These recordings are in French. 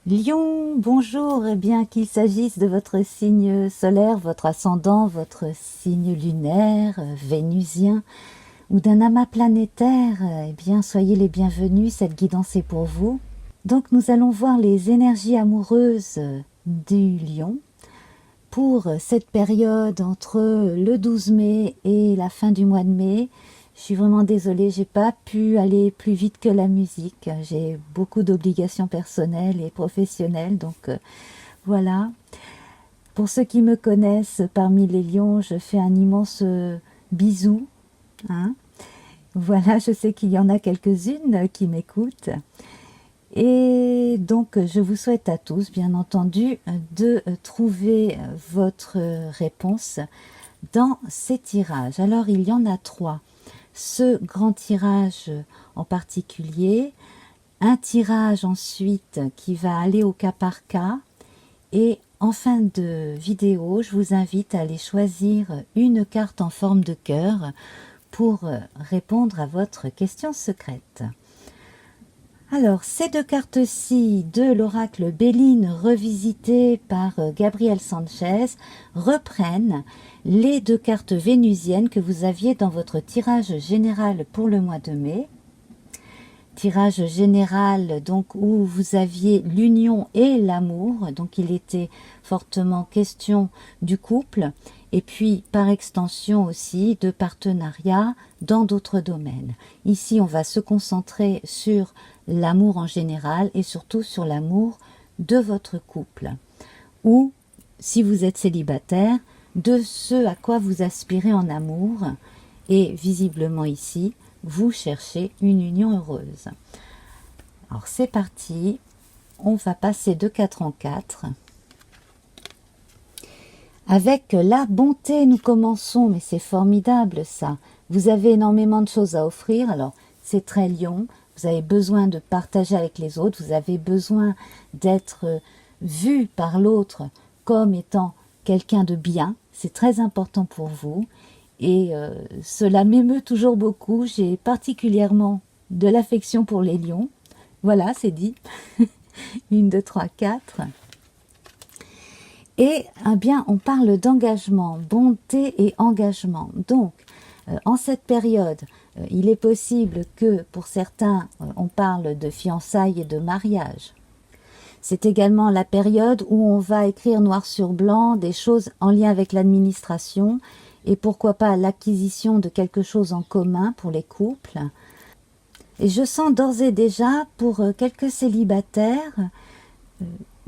Lion, bonjour, eh bien qu'il s'agisse de votre signe solaire, votre ascendant, votre signe lunaire, vénusien ou d'un amas planétaire, eh bien soyez les bienvenus, cette guidance est pour vous. Donc nous allons voir les énergies amoureuses du lion pour cette période entre le 12 mai et la fin du mois de mai. Je suis vraiment désolée, j'ai pas pu aller plus vite que la musique. J'ai beaucoup d'obligations personnelles et professionnelles, donc voilà. Pour ceux qui me connaissent parmi les lions, je fais un immense bisou. Hein. Voilà, je sais qu'il y en a quelques-unes qui m'écoutent. Et donc, je vous souhaite à tous, bien entendu, de trouver votre réponse dans ces tirages. Alors, il y en a 3. Ce grand tirage en particulier, un tirage ensuite qui va aller au cas par cas, et en fin de vidéo, je vous invite à aller choisir une carte en forme de cœur pour répondre à votre question secrète. Alors, ces 2 cartes-ci de l'oracle Béline revisitées par Gabriel Sanchez reprennent les 2 cartes vénusiennes que vous aviez dans votre tirage général pour le mois de mai. Tirage général donc où vous aviez l'union et l'amour, donc il était fortement question du couple et puis par extension aussi de partenariat dans d'autres domaines. Ici on va se concentrer sur l'amour en général et surtout sur l'amour de votre couple ou si vous êtes célibataire de ce à quoi vous aspirez en amour et visiblement ici vous cherchez une union heureuse. Alors c'est parti, on va passer de 4 en 4. Avec la bonté, nous commençons, mais c'est formidable ça. Vous avez énormément de choses à offrir, alors c'est très lion, vous avez besoin de partager avec les autres, vous avez besoin d'être vu par l'autre comme étant quelqu'un de bien, c'est très important pour vous. Et cela m'émeut toujours beaucoup. J'ai particulièrement de l'affection pour les lions. Voilà, c'est dit. 1, 2, 3, 4. Et eh bien, on parle d'engagement, bonté et engagement. Donc, en cette période, il est possible que pour certains, on parle de fiançailles et de mariage. C'est également la période où on va écrire noir sur blanc des choses en lien avec l'administration et pourquoi pas l'acquisition de quelque chose en commun pour les couples. Et je sens d'ores et déjà pour quelques célibataires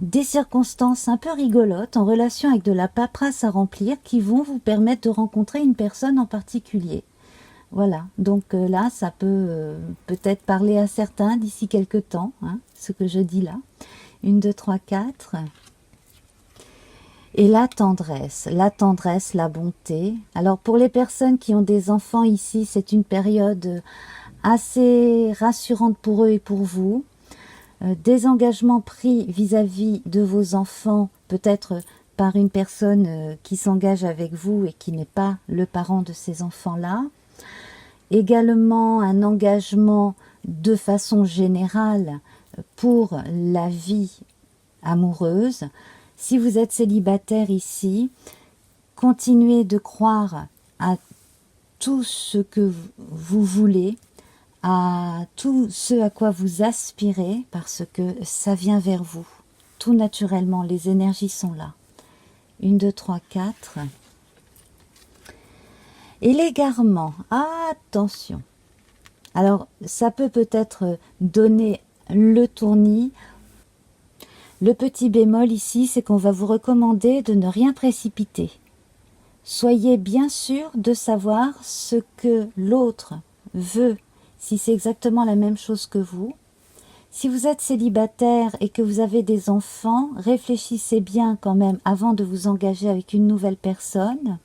des circonstances un peu rigolotes en relation avec de la paperasse à remplir qui vont vous permettre de rencontrer une personne en particulier. Voilà, donc là ça peut peut-être parler à certains d'ici quelques temps, hein, ce que je dis là. 1, 2, 3, 4. Et la tendresse, la bonté. Alors pour les personnes qui ont des enfants ici, c'est une période assez rassurante pour eux et pour vous. Des engagements pris vis-à-vis de vos enfants, peut-être par une personne qui s'engage avec vous et qui n'est pas le parent de ces enfants-là. Également un engagement de façon générale pour la vie amoureuse. Si vous êtes célibataire ici, continuez de croire à tout ce que vous voulez, à tout ce à quoi vous aspirez, parce que ça vient vers vous. Tout naturellement, les énergies sont là. 1, 2, 3, 4. Et l'égarement, attention. Alors, ça peut peut-être donner le tournis. Le petit bémol ici, c'est qu'on va vous recommander de ne rien précipiter. Soyez bien sûr de savoir ce que l'autre veut, si c'est exactement la même chose que vous. Si vous êtes célibataire et que vous avez des enfants, réfléchissez bien quand même avant de vous engager avec une nouvelle personne.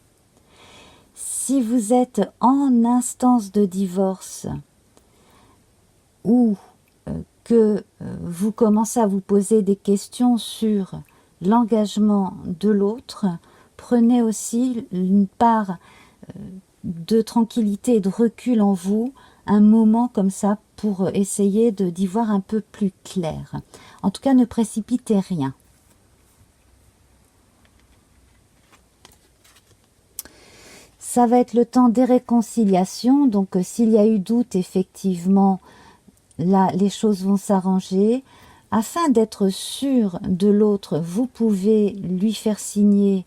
Si vous êtes en instance de divorce ou que vous commencez à vous poser des questions sur l'engagement de l'autre, prenez aussi une part de tranquillité et de recul en vous, un moment comme ça pour essayer d'y voir un peu plus clair. En tout cas, ne précipitez rien. Ça va être le temps des réconciliations, donc s'il y a eu doute, effectivement, là, les choses vont s'arranger. Afin d'être sûr de l'autre, vous pouvez lui faire signer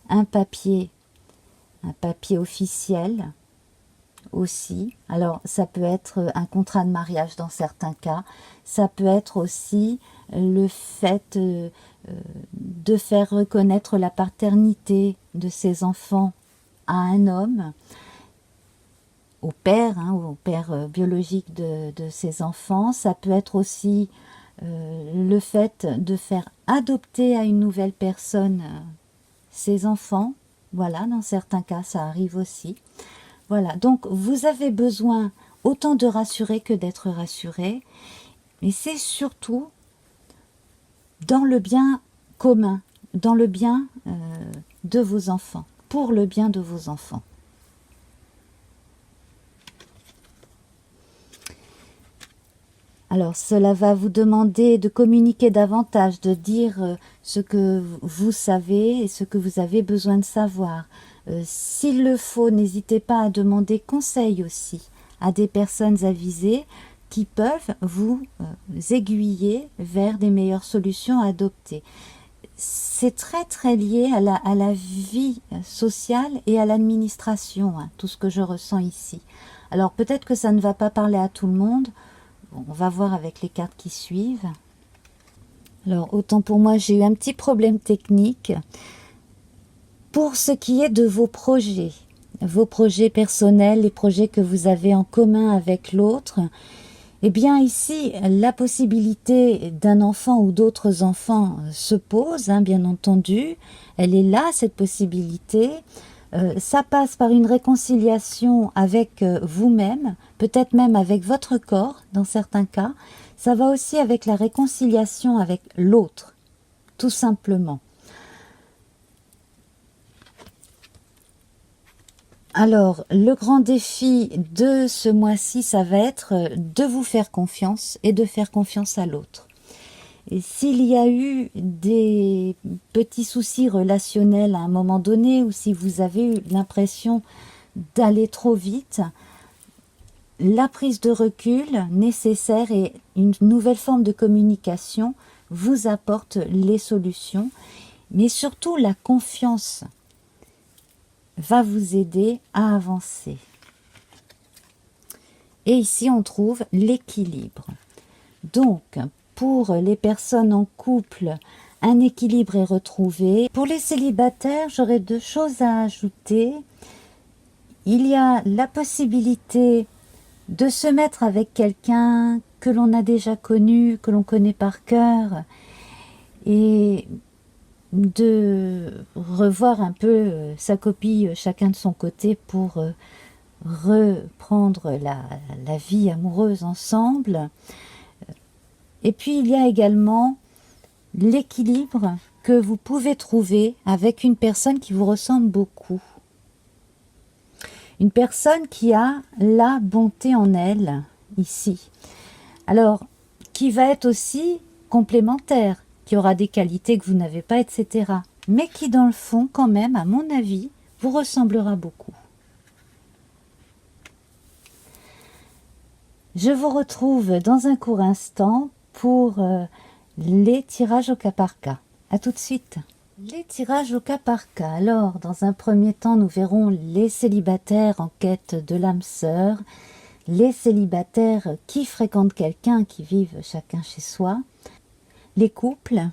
un papier officiel aussi. Alors, ça peut être un contrat de mariage dans certains cas. Ça peut être aussi le fait de faire reconnaître la paternité de ses enfants à un homme, au père biologique de ses enfants. Ça peut être aussi le fait de faire adopter à une nouvelle personne ses enfants. Voilà, dans certains cas, ça arrive aussi. Voilà, donc vous avez besoin autant de rassurer que d'être rassuré. Mais c'est surtout dans le bien commun, dans le bien de vos enfants, pour le bien de vos enfants. Alors, cela va vous demander de communiquer davantage, de dire ce que vous savez et ce que vous avez besoin de savoir. S'il le faut, n'hésitez pas à demander conseil aussi à des personnes avisées qui peuvent vous aiguiller vers des meilleures solutions à adopter. C'est très lié à la vie sociale et à l'administration, hein, tout ce que je ressens ici. Alors peut-être que ça ne va pas parler à tout le monde. On va voir avec les cartes qui suivent. Alors, autant pour moi, j'ai eu un petit problème technique. Pour ce qui est de vos projets personnels, les projets que vous avez en commun avec l'autre, eh bien ici, la possibilité d'un enfant ou d'autres enfants se pose, hein, bien entendu. Elle est là, cette possibilité. Ça passe par une réconciliation avec vous-même, peut-être même avec votre corps dans certains cas. Ça va aussi avec la réconciliation avec l'autre, tout simplement. Alors, le grand défi de ce mois-ci, ça va être de vous faire confiance et de faire confiance à l'autre. Et s'il y a eu des petits soucis relationnels à un moment donné, ou si vous avez eu l'impression d'aller trop vite, la prise de recul nécessaire et une nouvelle forme de communication vous apporte les solutions, mais surtout la confiance va vous aider à avancer. Et ici, on trouve l'équilibre. Donc, pour les personnes en couple, un équilibre est retrouvé. Pour les célibataires, j'aurais 2 choses à ajouter. Il y a la possibilité de se mettre avec quelqu'un que l'on a déjà connu, que l'on connaît par cœur, et de revoir un peu sa copie chacun de son côté pour reprendre la vie amoureuse ensemble. Et puis il y a également l'équilibre que vous pouvez trouver avec une personne qui vous ressemble beaucoup. Une personne qui a la bonté en elle, ici. Alors, qui va être aussi complémentaire, qui aura des qualités que vous n'avez pas, etc. Mais qui, dans le fond, quand même, à mon avis, vous ressemblera beaucoup. Je vous retrouve dans un court instant pour les tirages au cas par cas. À tout de suite. Les tirages au cas par cas. Alors, dans un premier temps, nous verrons les célibataires en quête de l'âme sœur, les célibataires qui fréquentent quelqu'un, qui vivent chacun chez soi, les couples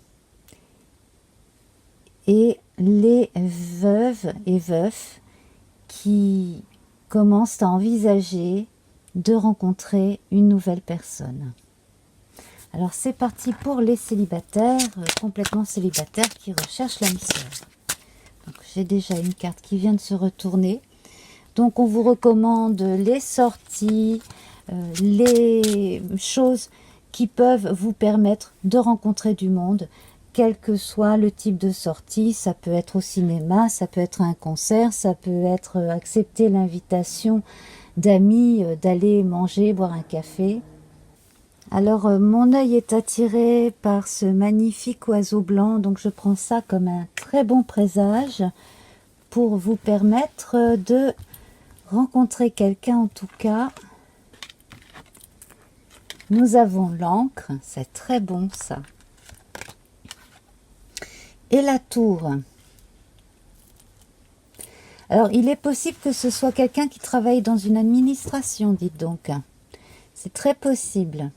et les veuves et veufs qui commencent à envisager de rencontrer une nouvelle personne. Alors c'est parti pour les célibataires, complètement célibataires qui recherchent l'âme sœur. J'ai déjà une carte qui vient de se retourner. Donc on vous recommande les sorties, les choses qui peuvent vous permettre de rencontrer du monde, quel que soit le type de sortie. Ça peut être au cinéma, ça peut être un concert, ça peut être accepter l'invitation d'amis, d'aller manger, boire un café. Alors, mon œil est attiré par ce magnifique oiseau blanc, donc je prends ça comme un très bon présage pour vous permettre de rencontrer quelqu'un en tout cas. Nous avons l'encre, c'est très bon ça. Et la tour. Alors, il est possible que ce soit quelqu'un qui travaille dans une administration, dites donc. C'est très possible.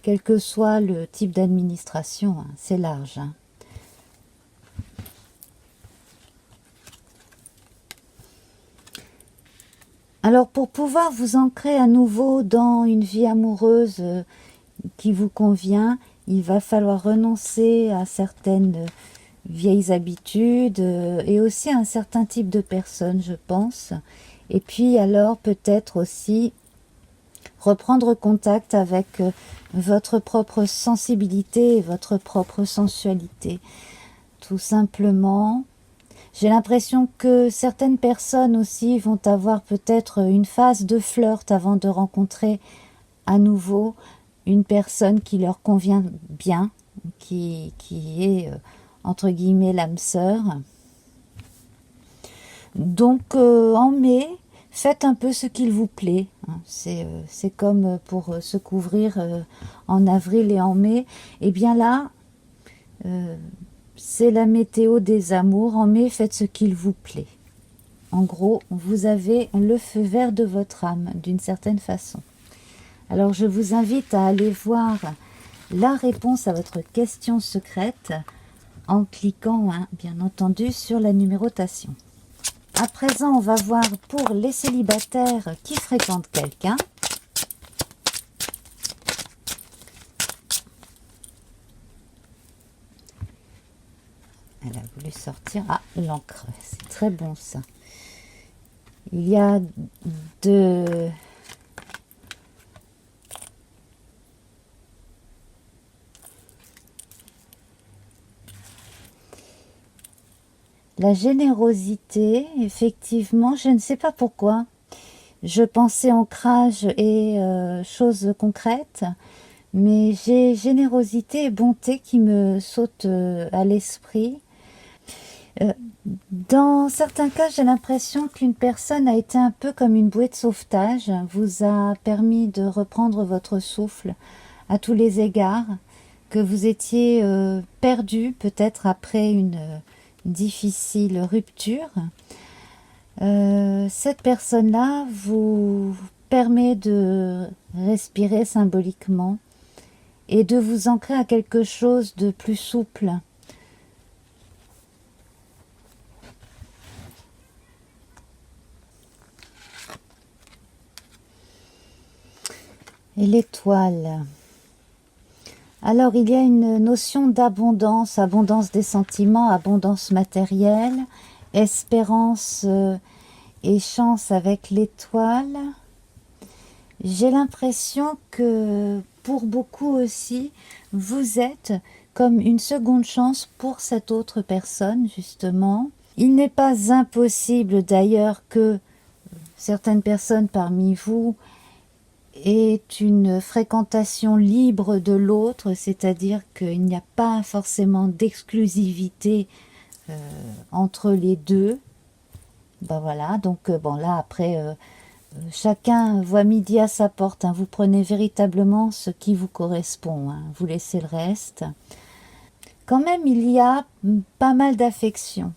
Quel que soit le type d'administration, hein, c'est large. Hein. Alors, pour pouvoir vous ancrer à nouveau dans une vie amoureuse qui vous convient, il va falloir renoncer à certaines vieilles habitudes et aussi à un certain type de personnes, je pense. Et puis alors, peut-être aussi reprendre contact avec votre propre sensibilité et votre propre sensualité. Tout simplement, j'ai l'impression que certaines personnes aussi vont avoir peut-être une phase de flirt avant de rencontrer à nouveau une personne qui leur convient bien, qui est entre guillemets l'âme sœur. Donc en mai, faites un peu ce qu'il vous plaît. C'est comme pour se couvrir en avril et en mai. Et bien là, c'est la météo des amours. En mai, faites ce qu'il vous plaît. En gros, vous avez le feu vert de votre âme, d'une certaine façon. Alors, je vous invite à aller voir la réponse à votre question secrète en cliquant, bien entendu, sur la numérotation. À présent, on va voir pour les célibataires qui fréquentent quelqu'un. Elle a voulu sortir. Ah, l'encre, c'est très bon ça. Il y a de... La générosité, effectivement, je ne sais pas pourquoi. Je pensais ancrage et choses concrètes, mais j'ai générosité et bonté qui me sautent à l'esprit. Dans certains cas, j'ai l'impression qu'une personne a été un peu comme une bouée de sauvetage, vous a permis de reprendre votre souffle à tous les égards, que vous étiez perdu peut-être après une difficile rupture. Cette personne-là vous permet de respirer symboliquement et de vous ancrer à quelque chose de plus souple. Et l'étoile. Alors, il y a une notion d'abondance, abondance des sentiments, abondance matérielle, espérance et chance avec l'étoile. J'ai l'impression que pour beaucoup aussi, vous êtes comme une seconde chance pour cette autre personne, justement. Il n'est pas impossible d'ailleurs que certaines personnes parmi vous est une fréquentation libre de l'autre, c'est-à-dire qu'il n'y a pas forcément d'exclusivité entre les deux. Ben voilà, donc bon là après, chacun voit midi à sa porte, hein. Vous prenez véritablement ce qui vous correspond, hein. Vous laissez le reste. Quand même, il y a pas mal d'affection.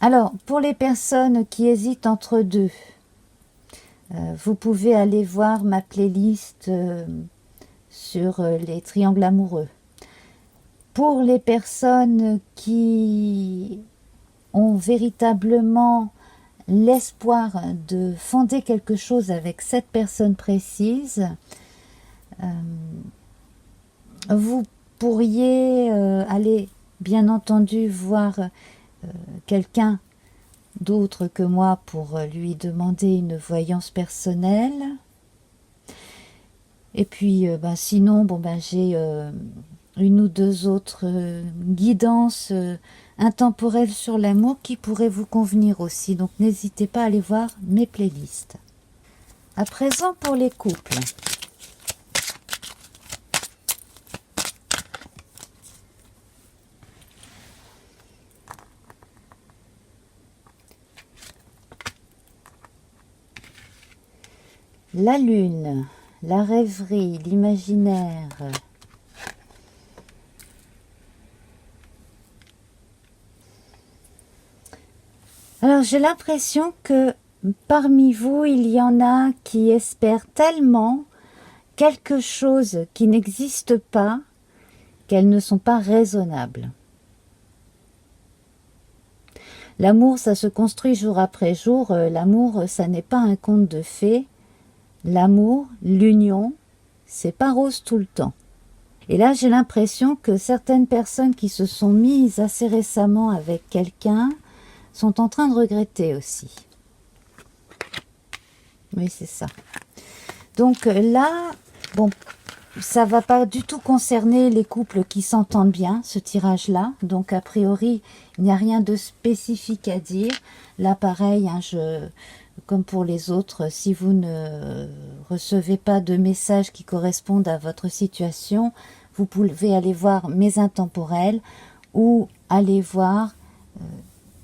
Alors, pour les personnes qui hésitent entre deux, vous pouvez aller voir ma playlist sur les triangles amoureux. Pour les personnes qui ont véritablement l'espoir de fonder quelque chose avec cette personne précise, vous pourriez aller bien entendu voir quelqu'un d'autre que moi pour lui demander une voyance personnelle. Et puis sinon j'ai une ou deux autres guidances intemporelles sur l'amour qui pourraient vous convenir aussi. Donc n'hésitez pas à aller voir mes playlists. À présent pour les couples. La lune, la rêverie, l'imaginaire. Alors j'ai l'impression que parmi vous, il y en a qui espèrent tellement quelque chose qui n'existe pas qu'elles ne sont pas raisonnables. L'amour, ça se construit jour après jour. L'amour, ça n'est pas un conte de fées. L'amour, l'union, c'est pas rose tout le temps. Et là, j'ai l'impression que certaines personnes qui se sont mises assez récemment avec quelqu'un sont en train de regretter aussi. Oui, c'est ça. Donc là, bon, ça va pas du tout concerner les couples qui s'entendent bien, ce tirage-là. Donc, a priori, il n'y a rien de spécifique à dire. Là, pareil, hein, comme pour les autres, si vous ne recevez pas de messages qui correspondent à votre situation, vous pouvez aller voir mes intemporels ou aller voir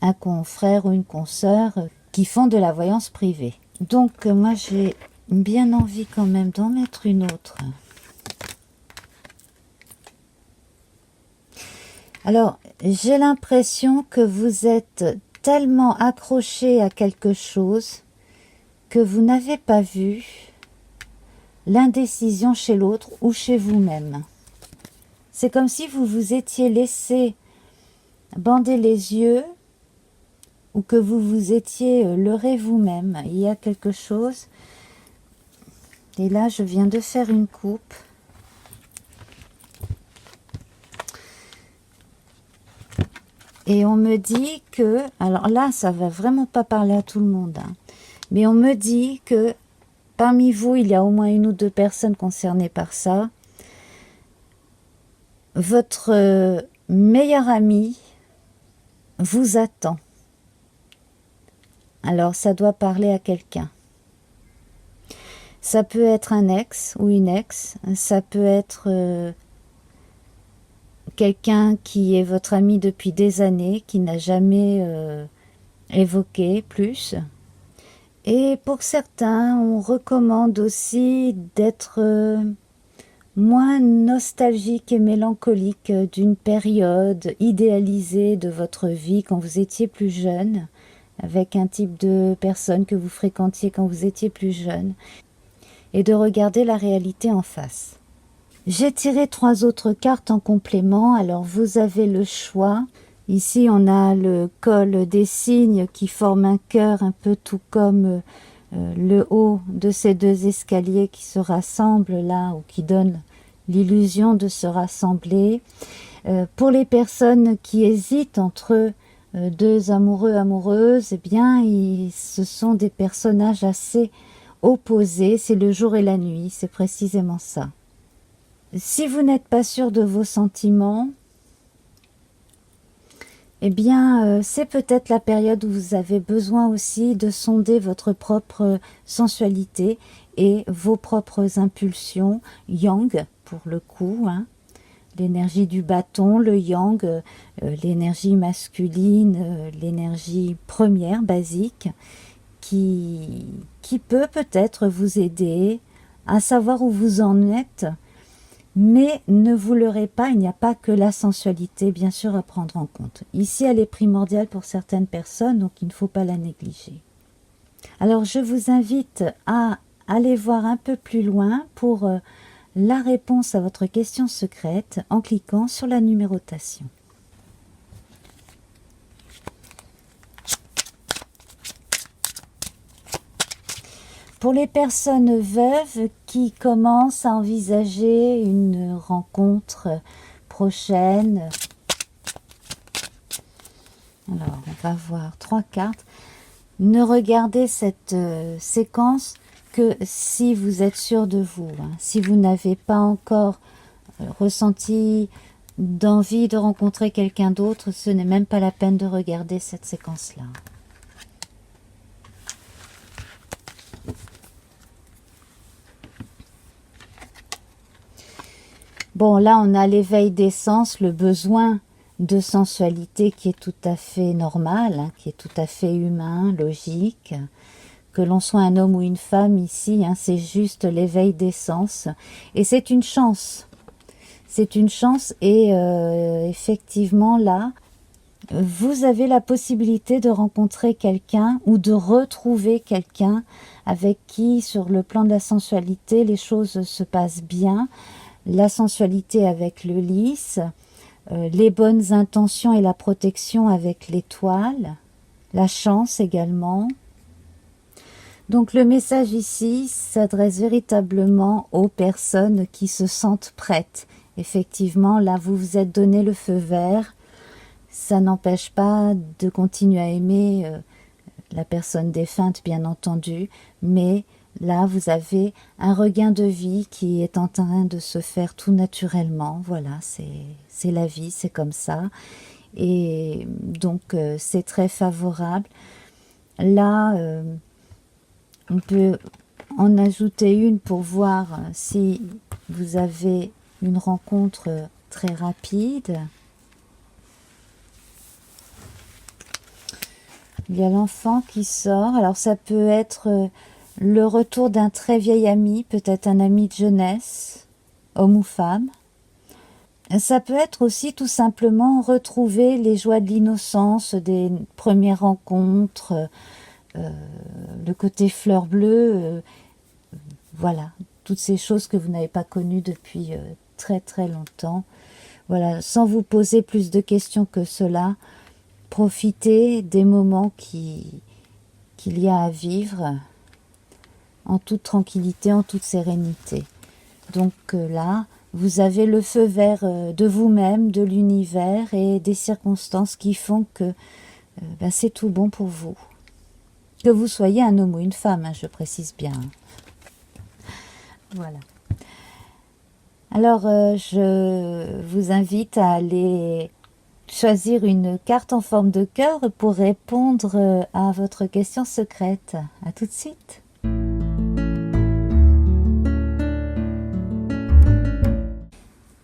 un confrère ou une consoeur qui font de la voyance privée. Donc, moi, j'ai bien envie quand même d'en mettre une autre. Alors, j'ai l'impression que vous êtes tellement accroché à quelque chose que vous n'avez pas vu l'indécision chez l'autre ou chez vous-même. C'est comme si vous vous étiez laissé bander les yeux ou que vous vous étiez leurré vous-même. Il y a quelque chose. Et là, je viens de faire une coupe. Et on me dit que, alors là, ça va vraiment pas parler à tout le monde, hein, mais on me dit que parmi vous, il y a au moins une ou deux personnes concernées par ça. Votre meilleur ami vous attend. Alors, ça doit parler à quelqu'un. Ça peut être un ex ou une ex, ça peut être quelqu'un qui est votre ami depuis des années, qui n'a jamais évoqué plus. Et pour certains, on recommande aussi d'être moins nostalgique et mélancolique d'une période idéalisée de votre vie quand vous étiez plus jeune, avec un type de personne que vous fréquentiez quand vous étiez plus jeune, et de regarder la réalité en face. J'ai tiré 3 autres cartes en complément, alors vous avez le choix. Ici, on a le col des cygnes qui forme un cœur, un peu tout comme le haut de ces 2 escaliers qui se rassemblent là, ou qui donnent l'illusion de se rassembler. Pour les personnes qui hésitent entre 2 amoureux, amoureuses, eh bien, ce sont des personnages assez opposés. C'est le jour et la nuit, c'est précisément ça. Si vous n'êtes pas sûr de vos sentiments, eh bien, c'est peut-être la période où vous avez besoin aussi de sonder votre propre sensualité et vos propres impulsions, yang pour le coup, hein. L'énergie du bâton, le yang, l'énergie masculine, l'énergie première, basique, qui peut-être vous aider à savoir où vous en êtes. Mais ne vous leurrez pas, il n'y a pas que la sensualité, bien sûr, à prendre en compte. Ici, elle est primordiale pour certaines personnes, donc il ne faut pas la négliger. Alors, je vous invite à aller voir un peu plus loin pour la réponse à votre question secrète en cliquant sur la numérotation. Pour les personnes veuves qui commencent à envisager une rencontre prochaine, alors on va voir 3 cartes. Ne regardez cette séquence que si vous êtes sûr de vous, hein. Si vous n'avez pas encore ressenti d'envie de rencontrer quelqu'un d'autre, ce n'est même pas la peine de regarder cette séquence-là. Bon, là, on a l'éveil des sens, le besoin de sensualité qui est tout à fait normal, hein, qui est tout à fait humain, logique, que l'on soit un homme ou une femme ici, hein, c'est juste l'éveil des sens. Et c'est une chance. C'est une chance et effectivement là, vous avez la possibilité de rencontrer quelqu'un ou de retrouver quelqu'un avec qui, sur le plan de la sensualité, les choses se passent bien. La sensualité avec le lys, les bonnes intentions et la protection avec l'étoile, la chance également. Donc le message ici s'adresse véritablement aux personnes qui se sentent prêtes. Effectivement, là vous vous êtes donné le feu vert. Ça n'empêche pas de continuer à aimer la personne défunte, bien entendu, mais là, vous avez un regain de vie qui est en train de se faire tout naturellement. Voilà, c'est la vie, c'est comme ça. Et donc, c'est très favorable. Là, on peut en ajouter une pour voir si vous avez une rencontre très rapide. Il y a l'enfant qui sort. Alors ça peut être le retour d'un très vieil ami, peut-être un ami de jeunesse, homme ou femme. Ça peut être aussi tout simplement retrouver les joies de l'innocence, des premières rencontres, le côté fleur bleue, voilà, toutes ces choses que vous n'avez pas connues depuis très très longtemps. Voilà, sans vous poser plus de questions que cela, profitez des moments qu'il y a à vivre en toute tranquillité, en toute sérénité. Donc là, vous avez le feu vert de vous-même, de l'univers et des circonstances qui font que c'est tout bon pour vous. Que vous soyez un homme ou une femme, hein, je précise bien. Voilà. Alors, je vous invite à aller choisir une carte en forme de cœur pour répondre à votre question secrète. À tout de suite.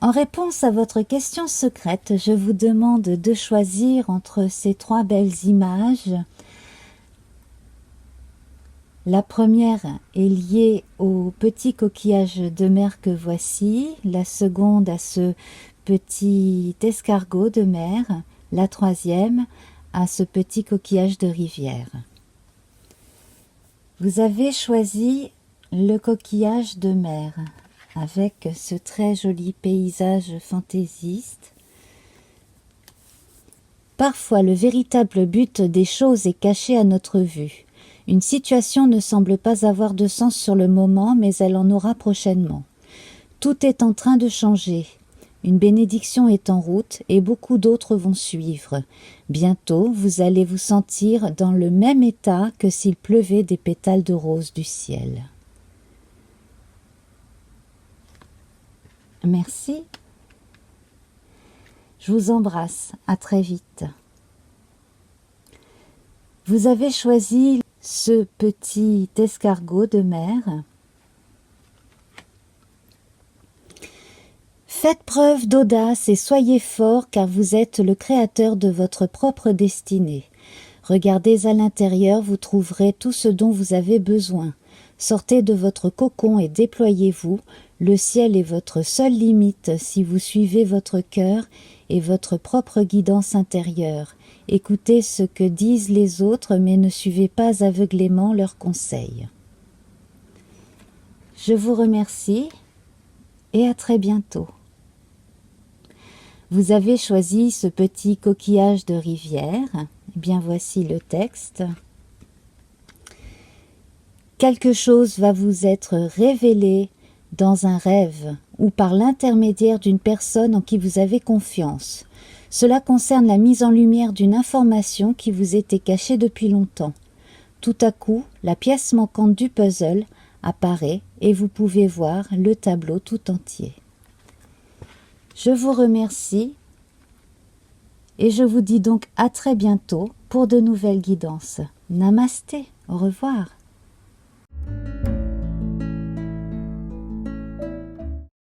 En réponse à votre question secrète, je vous demande de choisir entre ces trois belles images. La première est liée au petit coquillage de mer que voici, la seconde à ce petit escargot de mer, la troisième à ce petit coquillage de rivière. Vous avez choisi le coquillage de mer avec ce très joli paysage fantaisiste. Parfois, le véritable but des choses est caché à notre vue. Une situation ne semble pas avoir de sens sur le moment, mais elle en aura prochainement. Tout est en train de changer. Une bénédiction est en route et beaucoup d'autres vont suivre. Bientôt, vous allez vous sentir dans le même état que s'il pleuvait des pétales de rose du ciel. Merci. Je vous embrasse. À très vite. Vous avez choisi ce petit escargot de mer. Faites preuve d'audace et soyez fort car vous êtes le créateur de votre propre destinée. Regardez à l'intérieur, vous trouverez tout ce dont vous avez besoin. Sortez de votre cocon et déployez-vous. Le ciel est votre seule limite si vous suivez votre cœur et votre propre guidance intérieure. Écoutez ce que disent les autres, mais ne suivez pas aveuglément leurs conseils. Je vous remercie et à très bientôt. Vous avez choisi ce petit coquillage de rivière. Eh bien, voici le texte. Quelque chose va vous être révélé dans un rêve ou par l'intermédiaire d'une personne en qui vous avez confiance. Cela concerne la mise en lumière d'une information qui vous était cachée depuis longtemps. Tout à coup, la pièce manquante du puzzle apparaît et vous pouvez voir le tableau tout entier. Je vous remercie et je vous dis donc à très bientôt pour de nouvelles guidances. Namasté, au revoir.